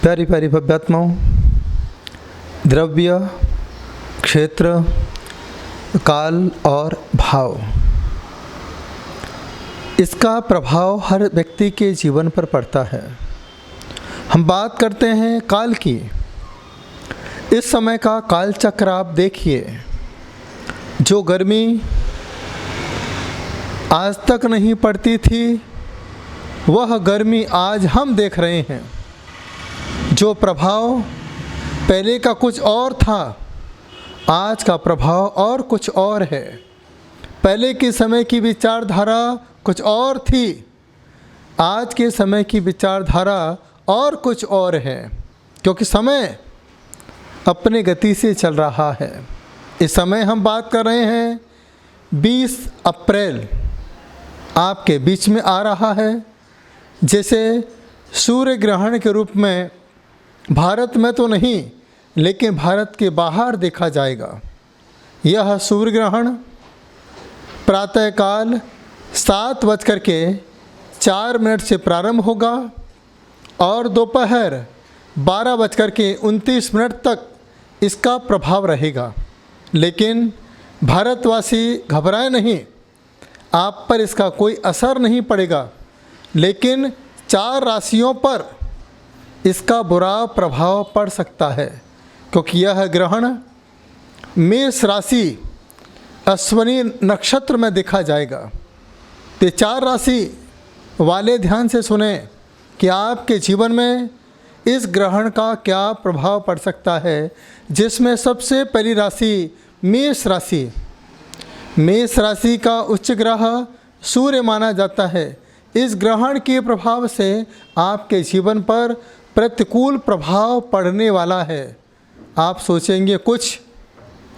प्यारी प्यारी भव्यात्माओं, द्रव्य, क्षेत्र, काल और भाव, इसका प्रभाव हर व्यक्ति के जीवन पर पड़ता है। हम बात करते हैं काल की। इस समय का काल चक्र आप देखिए। जो गर्मी आज तक नहीं पड़ती थी, वह गर्मी आज हम देख रहे हैं। जो प्रभाव पहले का कुछ और था, आज का प्रभाव और कुछ और है। पहले के समय की विचारधारा कुछ और थी, आज के समय की विचारधारा और कुछ और है, क्योंकि समय अपने गति से चल रहा है। इस समय हम बात कर रहे हैं 20 अप्रैल आपके बीच में आ रहा है। जैसे सूर्य ग्रहण के रूप में भारत में तो नहीं, लेकिन भारत के बाहर देखा जाएगा। यह सूर्य ग्रहण प्रातःकाल 7:04 से प्रारंभ होगा और दोपहर 12:29 तक इसका प्रभाव रहेगा। लेकिन भारतवासी घबराए नहीं, आप पर इसका कोई असर नहीं पड़ेगा, लेकिन 4 राशियों पर इसका बुरा प्रभाव पड़ सकता है, क्योंकि यह ग्रहण मेष राशि अश्विनी नक्षत्र में देखा जाएगा। तो 4 राशि वाले ध्यान से सुने कि आपके जीवन में इस ग्रहण का क्या प्रभाव पड़ सकता है। जिसमें सबसे पहली राशि मेष राशि। मेष राशि का उच्च ग्रह सूर्य माना जाता है। इस ग्रहण के प्रभाव से आपके जीवन पर प्रतिकूल प्रभाव पड़ने वाला है। आप सोचेंगे कुछ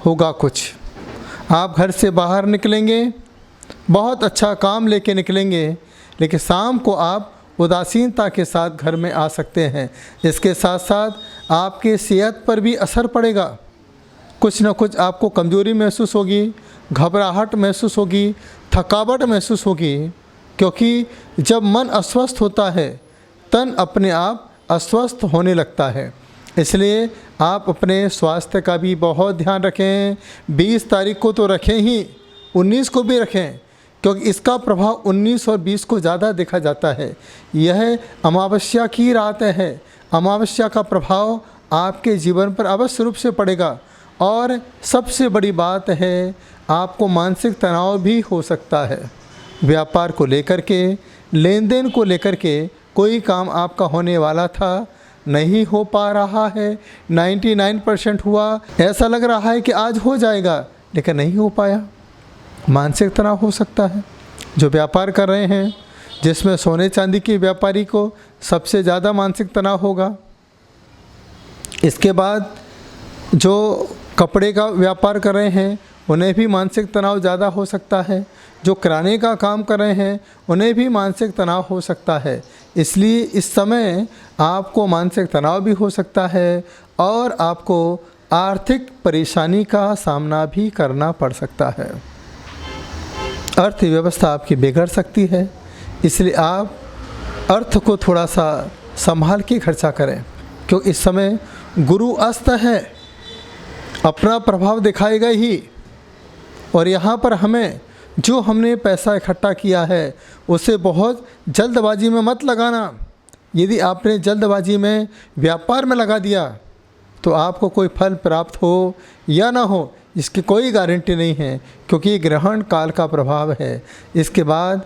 होगा, कुछ आप घर से बाहर निकलेंगे, बहुत अच्छा काम लेके निकलेंगे, लेकिन शाम को आप उदासीनता के साथ घर में आ सकते हैं। इसके साथ साथ आपके सेहत पर भी असर पड़ेगा। कुछ न कुछ आपको कमज़ोरी महसूस होगी, घबराहट महसूस होगी, थकावट महसूस होगी, क्योंकि जब मन अस्वस्थ होता है, तन अपने आप अस्वस्थ होने लगता है। इसलिए आप अपने स्वास्थ्य का भी बहुत ध्यान रखें। 20 तारीख को तो रखें ही, 19 को भी रखें, क्योंकि इसका प्रभाव 19 और 20 को ज़्यादा देखा जाता है। यह अमावस्या की रात है। अमावस्या का प्रभाव आपके जीवन पर अवश्य रूप से पड़ेगा। और सबसे बड़ी बात है, आपको मानसिक तनाव भी हो सकता है। व्यापार को लेकर के, लेन देन को लेकर के कोई काम आपका होने वाला था, नहीं हो पा रहा है। 99% हुआ, ऐसा लग रहा है कि आज हो जाएगा, लेकिन नहीं हो पाया। मानसिक तनाव हो सकता है। जो व्यापार कर रहे हैं, जिसमें सोने चांदी के व्यापारी को सबसे ज़्यादा मानसिक तनाव होगा। इसके बाद जो कपड़े का व्यापार कर रहे हैं, उन्हें भी मानसिक तनाव ज़्यादा हो सकता है। जो किराने का काम कर रहे हैं, उन्हें भी मानसिक तनाव हो सकता है। इसलिए इस समय आपको मानसिक तनाव भी हो सकता है और आपको आर्थिक परेशानी का सामना भी करना पड़ सकता है। अर्थव्यवस्था आपकी बिगड़ सकती है। इसलिए आप अर्थ को थोड़ा सा संभाल के खर्चा करें, क्योंकि इस समय गुरु अस्त है, अपना प्रभाव दिखाएगा ही। और यहाँ पर हमें जो हमने पैसा इकट्ठा किया है, उसे बहुत जल्दबाजी में मत लगाना। यदि आपने जल्दबाजी में व्यापार में लगा दिया, तो आपको कोई फल प्राप्त हो या ना हो, इसकी कोई गारंटी नहीं है, क्योंकि ये ग्रहण काल का प्रभाव है। इसके बाद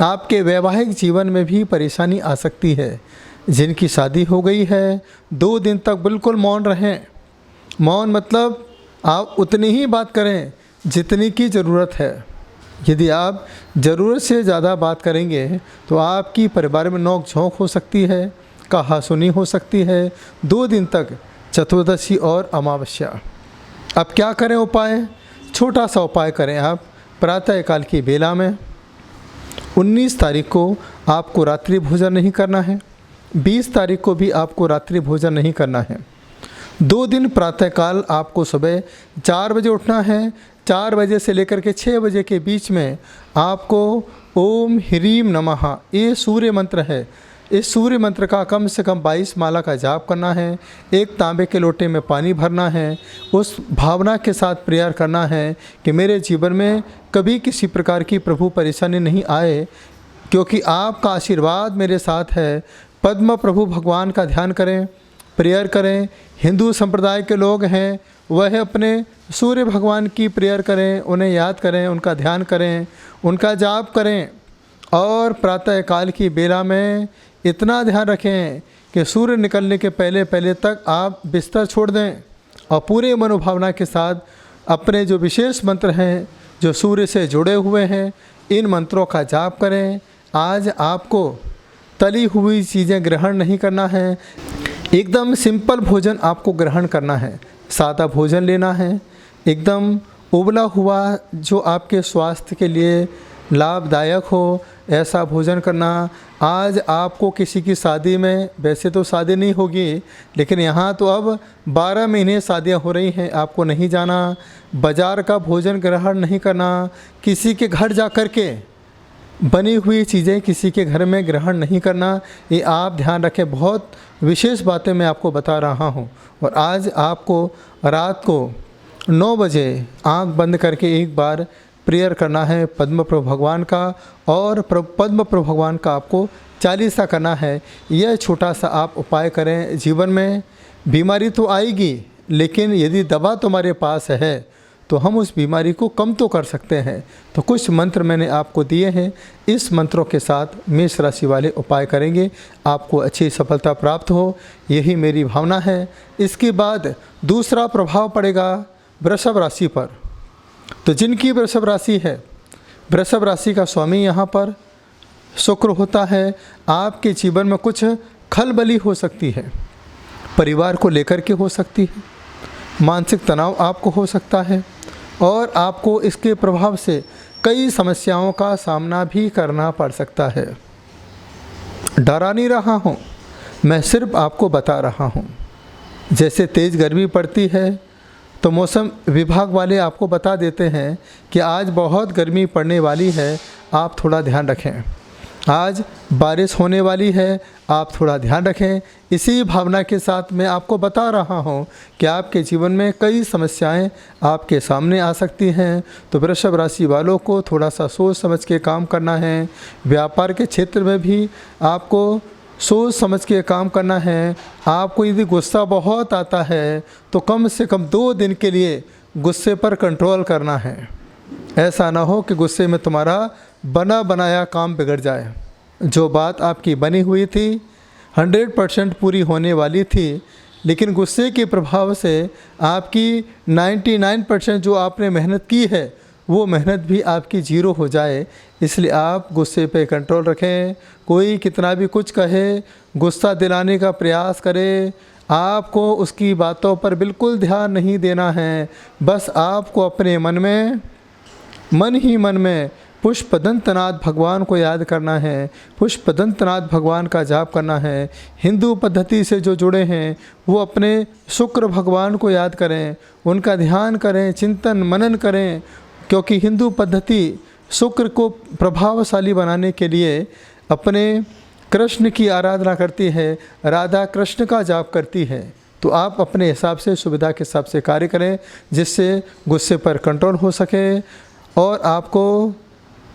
आपके वैवाहिक जीवन में भी परेशानी आ सकती है। जिनकी शादी हो गई है, 2 दिन तक बिल्कुल मौन रहें। मौन मतलब आप उतनी ही बात करें जितनी की ज़रूरत है। यदि आप ज़रूरत से ज़्यादा बात करेंगे, तो आपकी परिवार में नोक झोंक हो सकती है, कहासुनी हो सकती है। 2 दिन तक, चतुर्दशी और अमावस्या। अब क्या करें उपाय? छोटा सा उपाय करें आप। प्रातःकाल की बेला में 19 तारीख को आपको रात्रि भोजन नहीं करना है। 20 तारीख को भी आपको रात्रि भोजन नहीं करना है। 2 दिन प्रातःकाल आपको सुबह 4 बजे उठना है। 4 बजे से लेकर के 6 बजे के बीच में आपको ओम ह्रीम नमः, ये सूर्य मंत्र है, इस सूर्य मंत्र का कम से कम 22 माला का जाप करना है। एक तांबे के लोटे में पानी भरना है। उस भावना के साथ प्रेयर करना है कि मेरे जीवन में कभी किसी प्रकार की प्रभु परेशानी नहीं आए, क्योंकि आपका आशीर्वाद मेरे साथ है। पद्म प्रभु भगवान का ध्यान करें, प्रेयर करें। हिंदू संप्रदाय के लोग हैं वह अपने सूर्य भगवान की प्रेयर करें, उन्हें याद करें, उनका ध्यान करें, उनका जाप करें। और प्रातः काल की बेला में इतना ध्यान रखें कि सूर्य निकलने के पहले पहले तक आप बिस्तर छोड़ दें और पूरे मनोभावना के साथ अपने जो विशेष मंत्र हैं जो सूर्य से जुड़े हुए हैं, इन मंत्रों का जाप करें। आज आपको तली हुई चीज़ें ग्रहण नहीं करना है। एकदम सिंपल भोजन आपको ग्रहण करना है, सादा भोजन लेना है, एकदम उबला हुआ जो आपके स्वास्थ्य के लिए लाभदायक हो ऐसा भोजन करना। आज आपको किसी की शादी में, वैसे तो शादी नहीं होगी लेकिन यहाँ तो अब 12 महीने शादियाँ हो रही हैं, आपको नहीं जाना, बाज़ार का भोजन ग्रहण नहीं करना, किसी के घर जा कर के बनी हुई चीज़ें किसी के घर में ग्रहण नहीं करना। ये आप ध्यान रखें, बहुत विशेष बातें मैं आपको बता रहा हूँ। और आज आपको रात को 9 बजे आँख बंद करके एक बार प्रेयर करना है पद्म प्रभु भगवान का, और पद्म प्रभु भगवान का आपको चालीसा करना है। यह छोटा सा आप उपाय करें। जीवन में बीमारी तो आएगी, लेकिन यदि दवा तुम्हारे पास है तो हम उस बीमारी को कम तो कर सकते हैं। तो कुछ मंत्र मैंने आपको दिए हैं, इस मंत्रों के साथ मेष राशि वाले उपाय करेंगे, आपको अच्छी सफलता प्राप्त हो, यही मेरी भावना है। इसके बाद दूसरा प्रभाव पड़ेगा वृषभ राशि पर। तो जिनकी वृषभ राशि है, वृषभ राशि का स्वामी यहाँ पर शुक्र होता है। आपके जीवन में कुछ खलबली हो सकती है, परिवार को लेकर के हो सकती है, मानसिक तनाव आपको हो सकता है, और आपको इसके प्रभाव से कई समस्याओं का सामना भी करना पड़ सकता है। डरा नहीं रहा हूँ, मैं सिर्फ आपको बता रहा हूँ। जैसे तेज़ गर्मी पड़ती है तो मौसम विभाग वाले आपको बता देते हैं कि आज बहुत गर्मी पड़ने वाली है, आप थोड़ा ध्यान रखें। आज बारिश होने वाली है, आप थोड़ा ध्यान रखें। इसी भावना के साथ मैं आपको बता रहा हूं कि आपके जीवन में कई समस्याएं आपके सामने आ सकती हैं। तो वृषभ राशि वालों को थोड़ा सा सोच समझ के काम करना है। व्यापार के क्षेत्र में भी आपको सोच समझ के काम करना है। आपको यदि गुस्सा बहुत आता है तो कम से कम 2 दिन के लिए गुस्से पर कंट्रोल करना है। ऐसा ना हो कि गुस्से में तुम्हारा बना बनाया काम बिगड़ जाए। जो बात आपकी बनी हुई थी 100% पूरी होने वाली थी, लेकिन गुस्से के प्रभाव से आपकी 99% जो आपने मेहनत की है वो मेहनत भी आपकी ज़ीरो हो जाए। इसलिए आप गुस्से पे कंट्रोल रखें। कोई कितना भी कुछ कहे, गुस्सा दिलाने का प्रयास करे, आपको उसकी बातों पर बिल्कुल ध्यान नहीं देना है। बस आपको अपने मन ही मन में पुष्पदंतनाथ भगवान को याद करना है, पुष्पदंतनाथ भगवान का जाप करना है। हिंदू पद्धति से जो जुड़े हैं वो अपने शुक्र भगवान को याद करें, उनका ध्यान करें, चिंतन मनन करें, क्योंकि हिंदू पद्धति शुक्र को प्रभावशाली बनाने के लिए अपने कृष्ण की आराधना करती है, राधा कृष्ण का जाप करती है। तो आप अपने हिसाब से, सुविधा के हिसाब से कार्य करें, जिससे गुस्से पर कंट्रोल हो सके। और आपको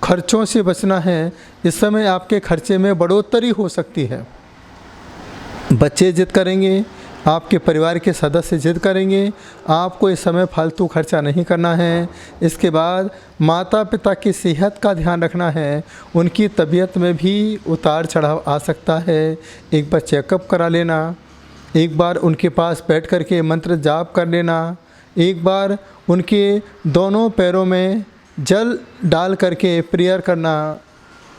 खर्चों से बचना है। इस समय आपके खर्चे में बढ़ोतरी हो सकती है। बच्चे जिद करेंगे, आपके परिवार के सदस्य जिद करेंगे, आपको इस समय फालतू खर्चा नहीं करना है। इसके बाद माता पिता की सेहत का ध्यान रखना है। उनकी तबीयत में भी उतार चढ़ाव आ सकता है। एक बार चेकअप करा लेना, एक बार उनके पास बैठ कर के मंत्र जाप कर लेना, एक बार उनके दोनों पैरों में जल डाल करके प्रेयर करना,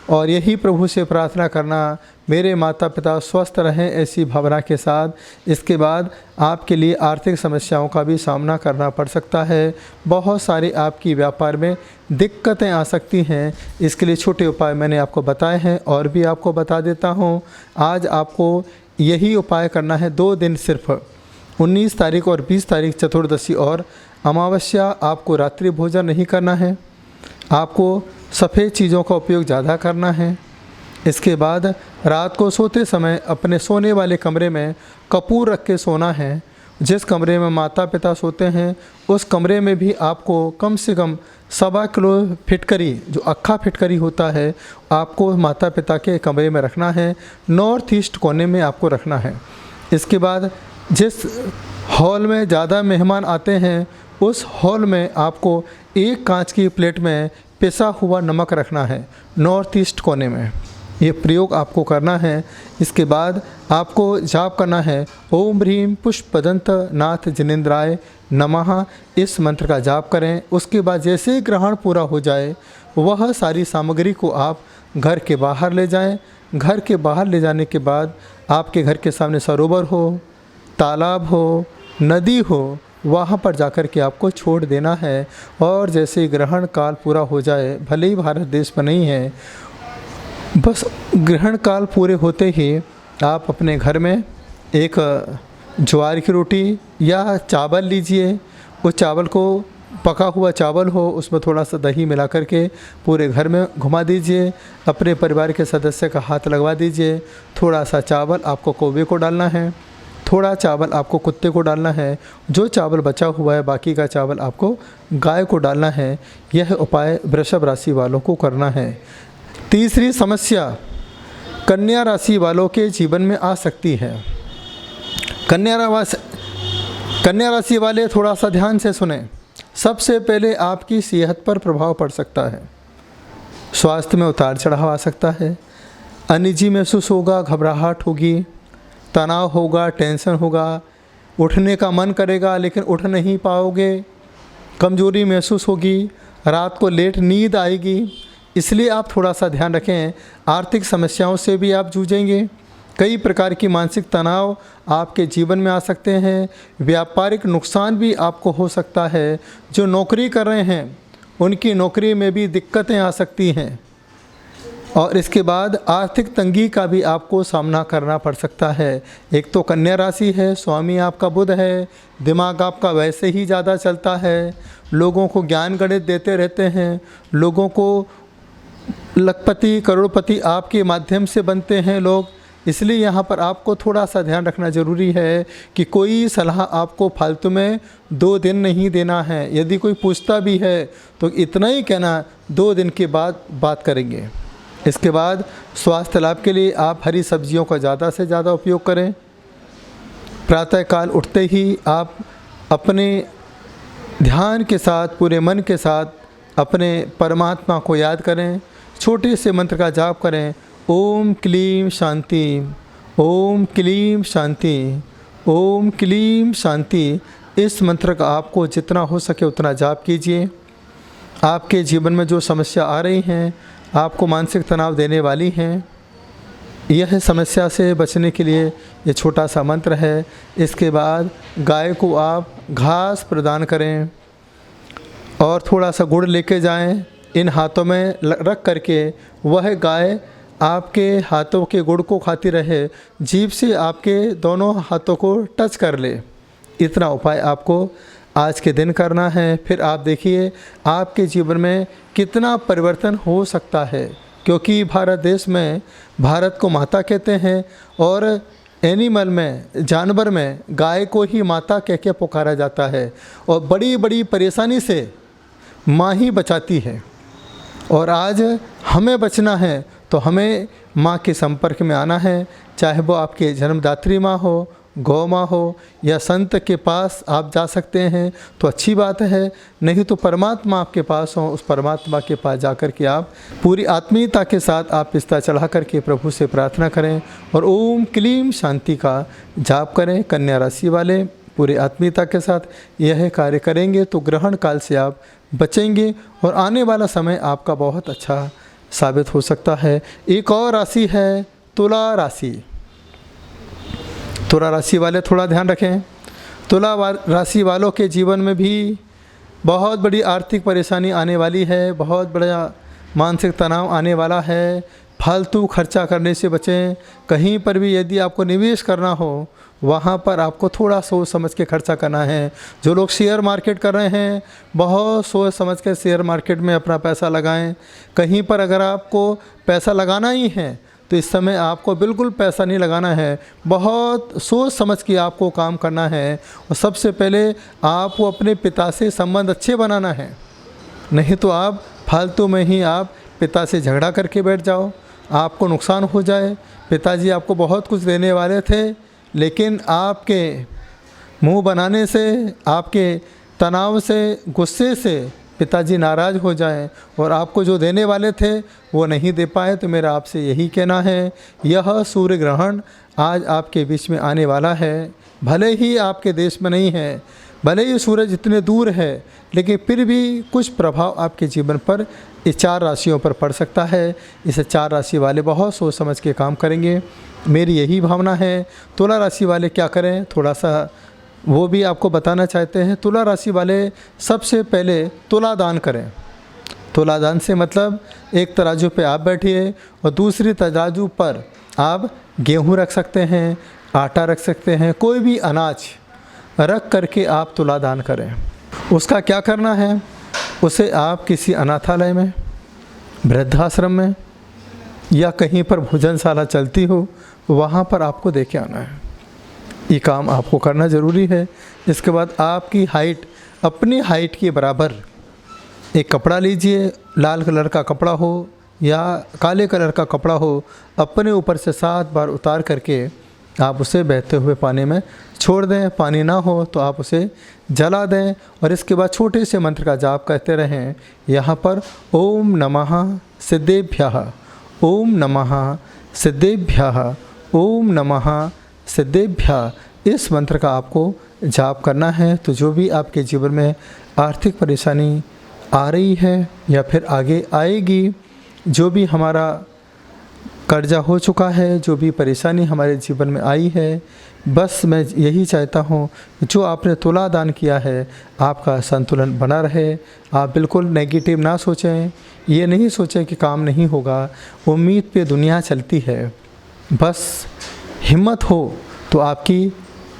और यही प्रभु से प्रार्थना करना मेरे माता पिता स्वस्थ रहें, ऐसी भावना के साथ। इसके बाद आपके लिए आर्थिक समस्याओं का भी सामना करना पड़ सकता है। बहुत सारी आपकी व्यापार में दिक्कतें आ सकती हैं। इसके लिए छोटे उपाय मैंने आपको बताए हैं, और भी आपको बता देता हूँ। आज आपको यही उपाय करना है 2 दिन सिर्फ, 19 तारीख और 20 तारीख चतुर्दशी और अमावस्या। आपको रात्रि भोजन नहीं करना है, आपको सफ़ेद चीज़ों का उपयोग ज़्यादा करना है। इसके बाद रात को सोते समय अपने सोने वाले कमरे में कपूर रख के सोना है। जिस कमरे में माता पिता सोते हैं उस कमरे में भी आपको कम से कम 1.25 किलो फिटकरी, जो अक्खा फिटकरी होता है, आपको माता पिता के कमरे में रखना है। नॉर्थ ईस्ट कोने में आपको रखना है। इसके बाद जिस हॉल में ज़्यादा मेहमान आते हैं उस हॉल में आपको एक कांच की प्लेट में पिसा हुआ नमक रखना है, नॉर्थ ईस्ट कोने में। ये प्रयोग आपको करना है। इसके बाद आपको जाप करना है, ओम ह्रीम पुष्पदंत नाथ जिनेन्द्राय नमः। इस मंत्र का जाप करें। उसके बाद जैसे ही ग्रहण पूरा हो जाए वह सारी सामग्री को आप घर के बाहर ले जाएं। घर के बाहर ले जाने के बाद आपके घर के सामने सरोवर हो, तालाब हो, नदी हो, वहाँ पर जाकर के आपको छोड़ देना है। और जैसे ही ग्रहण काल पूरा हो जाए, भले ही भारत देश में नहीं है, बस ग्रहण काल पूरे होते ही आप अपने घर में एक ज्वार की रोटी या चावल लीजिए। उस चावल को, पका हुआ चावल हो, उसमें थोड़ा सा दही मिला करके पूरे घर में घुमा दीजिए। अपने परिवार के सदस्य का हाथ लगवा दीजिए। थोड़ा सा चावल आपको कौवे को डालना है, थोड़ा चावल आपको कुत्ते को डालना है। जो चावल बचा हुआ है बाकी का चावल आपको गाय को डालना है। यह उपाय वृषभ राशि वालों को करना है। तीसरी समस्या कन्या राशि वालों के जीवन में आ सकती है। कन्या राशि वाले थोड़ा सा ध्यान से सुने। सबसे पहले आपकी सेहत पर प्रभाव पड़ सकता है। स्वास्थ्य में उतार चढ़ाव आ सकता है। अनिजी महसूस होगा, घबराहट होगी, तनाव होगा, टेंशन होगा, उठने का मन करेगा लेकिन उठ नहीं पाओगे, कमजोरी महसूस होगी, रात को लेट नींद आएगी। इसलिए आप थोड़ा सा ध्यान रखें। आर्थिक समस्याओं से भी आप जूझेंगे। कई प्रकार की मानसिक तनाव आपके जीवन में आ सकते हैं। व्यापारिक नुकसान भी आपको हो सकता है। जो नौकरी कर रहे हैं उनकी नौकरी में भी दिक्कतें आ सकती हैं। और इसके बाद आर्थिक तंगी का भी आपको सामना करना पड़ सकता है। एक तो कन्या राशि है, स्वामी आपका बुध है, दिमाग आपका वैसे ही ज़्यादा चलता है, लोगों को ज्ञान गणित देते रहते हैं, लोगों को लखपति करोड़पति आपके माध्यम से बनते हैं लोग। इसलिए यहाँ पर आपको थोड़ा सा ध्यान रखना ज़रूरी है कि कोई सलाह आपको फालतू में 2 दिन नहीं देना है। यदि कोई पूछता भी है तो इतना ही कहना, 2 दिन के बाद बात करेंगे। इसके बाद स्वास्थ्य लाभ के लिए आप हरी सब्जियों का ज़्यादा से ज़्यादा उपयोग करें। प्रातःकाल उठते ही आप अपने ध्यान के साथ, पूरे मन के साथ अपने परमात्मा को याद करें। छोटे से मंत्र का जाप करें, ओम क्लीम शांति, ओम क्लीम शांति, ओम क्लीम शांति। इस मंत्र का आपको जितना हो सके उतना जाप कीजिए। आपके जीवन में जो समस्या आ रही हैं, आपको मानसिक तनाव देने वाली हैं, यह समस्या से बचने के लिए ये छोटा सा मंत्र है। इसके बाद गाय को आप घास प्रदान करें और थोड़ा सा गुड़ लेके जाएं। इन हाथों में रख करके वह गाय आपके हाथों के गुड़ को खाती रहे, जीभ से आपके दोनों हाथों को टच कर ले। इतना उपाय आपको आज के दिन करना है। फिर आप देखिए आपके जीवन में कितना परिवर्तन हो सकता है। क्योंकि भारत देश में भारत को माता कहते हैं और एनिमल में, जानवर में गाय को ही माता कह के पुकारा जाता है। और बड़ी बड़ी परेशानी से माँ ही बचाती है। और आज हमें बचना है तो हमें माँ के संपर्क में आना है। चाहे वो आपके जन्मदात्री माँ हो, गौ माँ हो या संत के पास आप जा सकते हैं तो अच्छी बात है। नहीं तो परमात्मा आपके पास हो, उस परमात्मा के पास जाकर के आप पूरी आत्मीयता के साथ आप पिस्ता चढ़ा करके प्रभु से प्रार्थना करें और ओम क्लीम शांति का जाप करें। कन्या राशि वाले पूरी आत्मीयता के साथ यह कार्य करेंगे तो ग्रहण काल से आप बचेंगे और आने वाला समय आपका बहुत अच्छा साबित हो सकता है। एक और राशि है तुला राशि। तुला राशि वाले थोड़ा ध्यान रखें। तुला राशि वालों के जीवन में भी बहुत बड़ी आर्थिक परेशानी आने वाली है, बहुत बड़ा मानसिक तनाव आने वाला है। फालतू खर्चा करने से बचें। कहीं पर भी यदि आपको निवेश करना हो वहाँ पर आपको थोड़ा सोच समझ के खर्चा करना है। जो लोग शेयर मार्केट कर रहे हैं बहुत सोच समझ के शेयर मार्केट में अपना पैसा लगाएं। कहीं पर अगर आपको पैसा लगाना ही है तो तो इस समय आपको बिल्कुल पैसा नहीं लगाना है, बहुत सोच समझ के आपको काम करना है। और सबसे पहले आपको अपने पिता से संबंध अच्छे बनाना है, नहीं तो आप फालतू में ही आप पिता से झगड़ा करके बैठ जाओ, आपको नुकसान हो जाए। पिताजी आपको बहुत कुछ देने वाले थे, लेकिन आपके मुंह बनाने से, आपके तनाव से, गुस्से से पिताजी नाराज़ हो जाएं और आपको जो देने वाले थे वो नहीं दे पाए। तो मेरा आपसे यही कहना है, यह सूर्य ग्रहण आज आपके बीच में आने वाला है। भले ही आपके देश में नहीं है, भले ही सूरज इतने दूर है, लेकिन फिर भी कुछ प्रभाव आपके जीवन पर इस 4 राशियों पर पड़ सकता है। इसे 4 राशि वाले बहुत सोच समझ के काम करेंगे, मेरी यही भावना है। तुला राशि वाले क्या करें, थोड़ा सा वो भी आपको बताना चाहते हैं। तुला राशि वाले सबसे पहले तुला दान करें। तुला दान से मतलब एक तराजू पे आप बैठिए और दूसरी तराजू पर आप गेहूँ रख सकते हैं, आटा रख सकते हैं, कोई भी अनाज रख करके आप तुला दान करें। उसका क्या करना है, उसे आप किसी अनाथालय में, वृद्धाश्रम में या कहीं पर भोजनशाला चलती हो वहाँ पर आपको दे के आना है। ये काम आपको करना ज़रूरी है। इसके बाद आपकी हाइट, अपनी हाइट के बराबर एक कपड़ा लीजिए, लाल कलर का कपड़ा हो या काले कलर का कपड़ा हो, अपने ऊपर से 7 बार उतार करके आप उसे बहते हुए पानी में छोड़ दें। पानी ना हो तो आप उसे जला दें और इसके बाद छोटे से मंत्र का जाप करते रहें। यहाँ पर ओम नमः सिद्धेभ्यः, ओम नमः सिद्धेभ्यः, ओम नमः सिद्धेभ्यः, इस मंत्र का आपको जाप करना है। तो जो भी आपके जीवन में आर्थिक परेशानी आ रही है या फिर आगे आएगी, जो भी हमारा कर्जा हो चुका है, जो भी परेशानी हमारे जीवन में आई है, बस मैं यही चाहता हूँ जो आपने तुला दान किया है आपका संतुलन बना रहे। आप बिल्कुल नेगेटिव ना सोचें, ये नहीं सोचें कि काम नहीं होगा। उम्मीद पे दुनिया चलती है, बस हिम्मत हो तो आपकी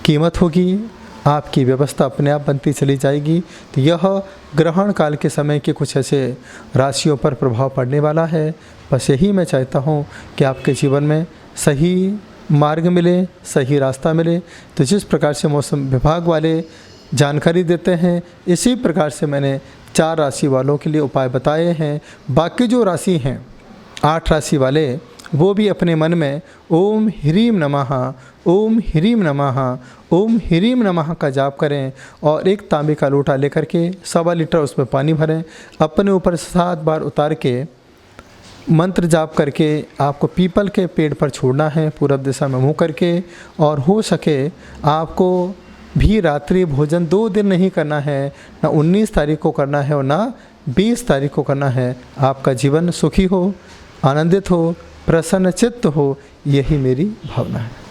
कीमत होगी, आपकी व्यवस्था अपने आप बनती चली जाएगी। तो यह ग्रहण काल के समय के कुछ ऐसे राशियों पर प्रभाव पड़ने वाला है। बस यही मैं चाहता हूँ कि आपके जीवन में सही मार्ग मिले, सही रास्ता मिले। तो जिस प्रकार से मौसम विभाग वाले जानकारी देते हैं, इसी प्रकार से मैंने 4 राशि वालों के लिए उपाय बताए हैं। बाकी जो राशि हैं 8 राशि वाले, वो भी अपने मन में ओम ह्रीम नमः, ओम ह्रीम नमः, ओम ह्रीम नमः का जाप करें और एक तांबे का लोटा लेकर के 1.25 लीटर उसमें पानी भरें, अपने ऊपर 7 बार उतार के मंत्र जाप करके आपको पीपल के पेड़ पर छोड़ना है, पूरब दिशा में मुँह करके। और हो सके आपको भी रात्रि भोजन 2 दिन नहीं करना है, ना 19 तारीख को करना है और ना 20 तारीख को करना है। आपका जीवन सुखी हो, आनंदित हो, प्रसन्न चित्त हो, यही मेरी भावना है।